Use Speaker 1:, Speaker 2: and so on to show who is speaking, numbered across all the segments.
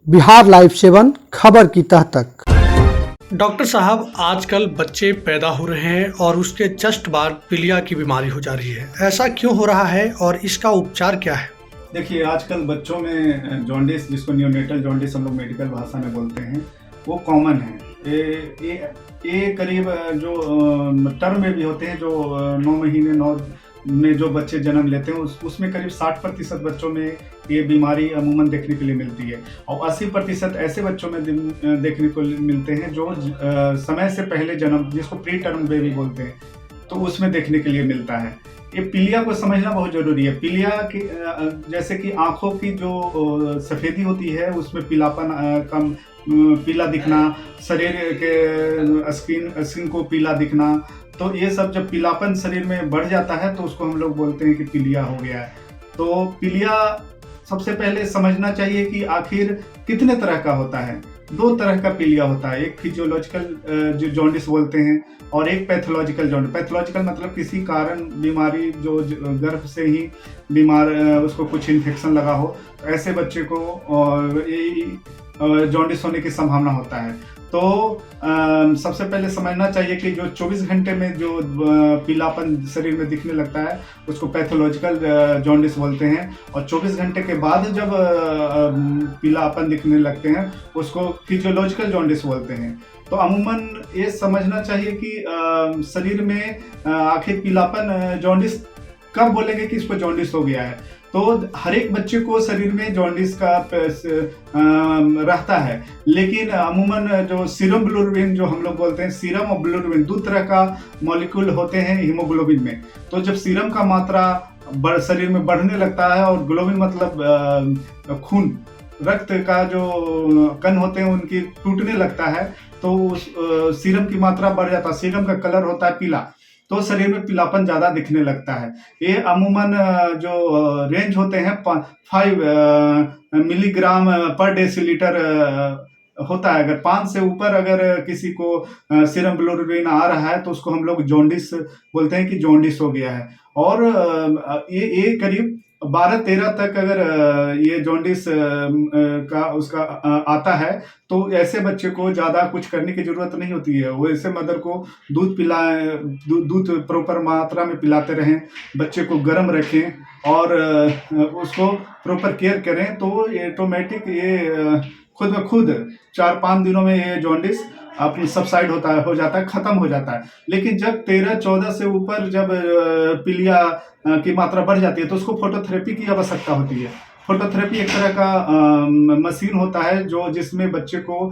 Speaker 1: Bihar live 7 खबर की तह तक।
Speaker 2: डॉक्टर साहब, आजकल बच्चे पैदा हो रहे हैं और उसके जस्ट बाद पीलिया की बीमारी हो जा रही है। ऐसा क्यों हो रहा है और इसका उपचार क्या है?
Speaker 3: देखिए, आजकल बच्चों में जॉन्डिस, जिसको नियोनेटल जॉन्डिस हम लोग मेडिकल भाषा में बोलते हैं, वो कॉमन है। ये करीब जो टर्म में भी होते हैं, जो 9 महीने 9 में जो बच्चे जन्म लेते हैं, उसमें करीब 60% बच्चों में ये बीमारी अमूमन देखने के लिए मिलती है और 80% ऐसे बच्चों में देखने को मिलते हैं जो समय से पहले जन्म, जिसको प्री टर्म बेबी बोलते हैं, तो उसमें देखने के लिए मिलता है। ये पीलिया को समझना बहुत ज़रूरी है। पीलिया की जैसे कि आँखों की जो सफ़ेदी होती है, उसमें पीलापन कम पीला दिखना, शरीर के स्किन को पीला दिखना, तो ये सब जब पीलापन शरीर में बढ़ जाता है तो उसको हम लोग बोलते हैं कि पीलिया हो गया है। तो पीलिया सबसे पहले समझना चाहिए कि आखिर कितने तरह का होता है। 2 तरह का पीलिया होता है, एक फिजियोलॉजिकल जो जॉन्डिस बोलते हैं और एक पैथोलॉजिकल जॉन्डिस। पैथोलॉजिकल मतलब किसी कारण बीमारी, जो गर्भ से ही बीमार उसको कुछ इन्फेक्शन लगा हो, तो ऐसे बच्चे को जॉन्डिस होने की संभावना होता है। तो सबसे पहले समझना चाहिए कि जो 24 घंटे में जो पीलापन शरीर में दिखने लगता है, उसको पैथोलॉजिकल जॉन्डिस बोलते हैं, और 24 घंटे के बाद जब पीलापन दिखने लगते हैं, उसको फिजियोलॉजिकल जॉन्डिस बोलते हैं। तो अमूमन ये समझना चाहिए कि शरीर में आखिर पीलापन जॉन्डिस कब बोलेंगे कि इसको जॉन्डिस हो गया है। तो हर एक बच्चे को शरीर में जॉन्डिस का रहता है, लेकिन अमूमन जो सीरम बिलिरुबिन जो हम लोग बोलते हैं, सीरम और बिलिरुबिन 2 तरह का मॉलिक्यूल होते हैं हीमोग्लोबिन में। तो जब सीरम का मात्रा शरीर में बढ़ने लगता है, और ग्लोबिन मतलब खून, रक्त का जो कण होते हैं उनकी टूटने लगता है, तो उस सीरम की मात्रा बढ़ जाता है। सीरम का कलर होता है पीला, तो शरीर में पीलापन ज़्यादा दिखने लगता है। ये अमूमन जो रेंज होते हैं 5 मिलीग्राम पर डेसीलीटर होता है। अगर 5 से ऊपर अगर किसी को सीरम बिलिरुबिन आ रहा है, तो उसको हम लोग जॉन्डिस बोलते हैं कि जॉन्डिस हो गया है। और ये करीब 12-13 तक अगर ये जॉन्डिस का उसका आता है, तो ऐसे बच्चे को ज़्यादा कुछ करने की ज़रूरत नहीं होती है। वो ऐसे मदर को दूध पिलाएं, दूध प्रॉपर मात्रा में पिलाते रहें, बच्चे को गर्म रखें और उसको प्रॉपर केयर करें, तो ऑटोमेटिक ये खुद ब खुद 4-5 दिनों में ये जॉन्डिस अपनी सबसाइड हो जाता है, ख़त्म हो जाता है। लेकिन जब 13-14 से ऊपर जब पीलिया की मात्रा बढ़ जाती है, तो उसको फोटोथेरेपी की आवश्यकता होती है। फोटोथेरेपी एक तरह का मशीन होता है जिसमें बच्चे को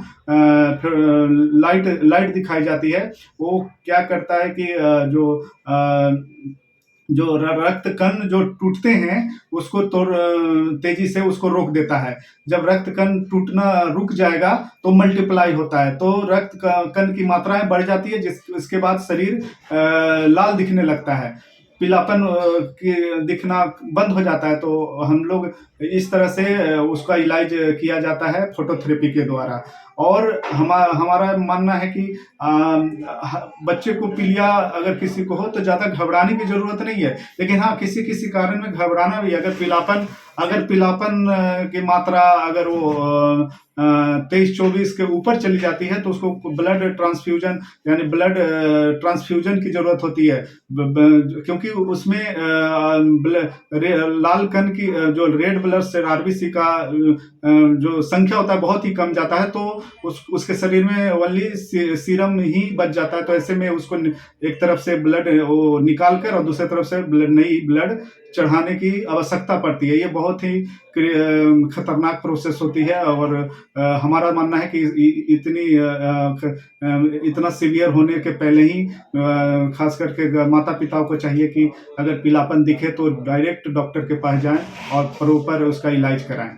Speaker 3: लाइट दिखाई जाती है। वो क्या करता है कि जो रक्त कण जो टूटते हैं, उसको तेजी से उसको रोक देता है। जब रक्त कण टूटना रुक जाएगा तो मल्टीप्लाई होता है, तो रक्त कण की मात्राएं बढ़ जाती है, इसके बाद शरीर लाल दिखने लगता है, पीलापन दिखना बंद हो जाता है। तो हम लोग इस तरह से उसका इलाज किया जाता है फोटोथेरेपी के द्वारा। और हमारा मानना है कि बच्चे को पीलिया अगर किसी को हो तो ज़्यादा घबराने की ज़रूरत नहीं है। लेकिन हाँ, किसी कारण में घबराना भी, अगर पीलापन की मात्रा अगर वो 23-24 के ऊपर चली जाती है, तो उसको ब्लड ट्रांसफ्यूजन यानी ब्लड ट्रांसफ्यूजन की ज़रूरत होती है, क्योंकि उसमें लाल कण की जो रेड ब्लड सेल आरबीसी का जो संख्या होता है बहुत ही कम जाता है, तो उसके शरीर में ओनली सीरम ही बच जाता है। तो ऐसे में उसको एक तरफ से ब्लड वो निकाल कर और दूसरी तरफ से नई ब्लड चढ़ाने की आवश्यकता पड़ती है। ये बहुत ही खतरनाक प्रोसेस होती है, और हमारा मानना है कि इतना सीवियर होने के पहले ही खास करके माता पिताओं को चाहिए कि अगर पीलापन दिखे तो डायरेक्ट डॉक्टर के पास जाएं और प्रॉपर उसका इलाज कराएं।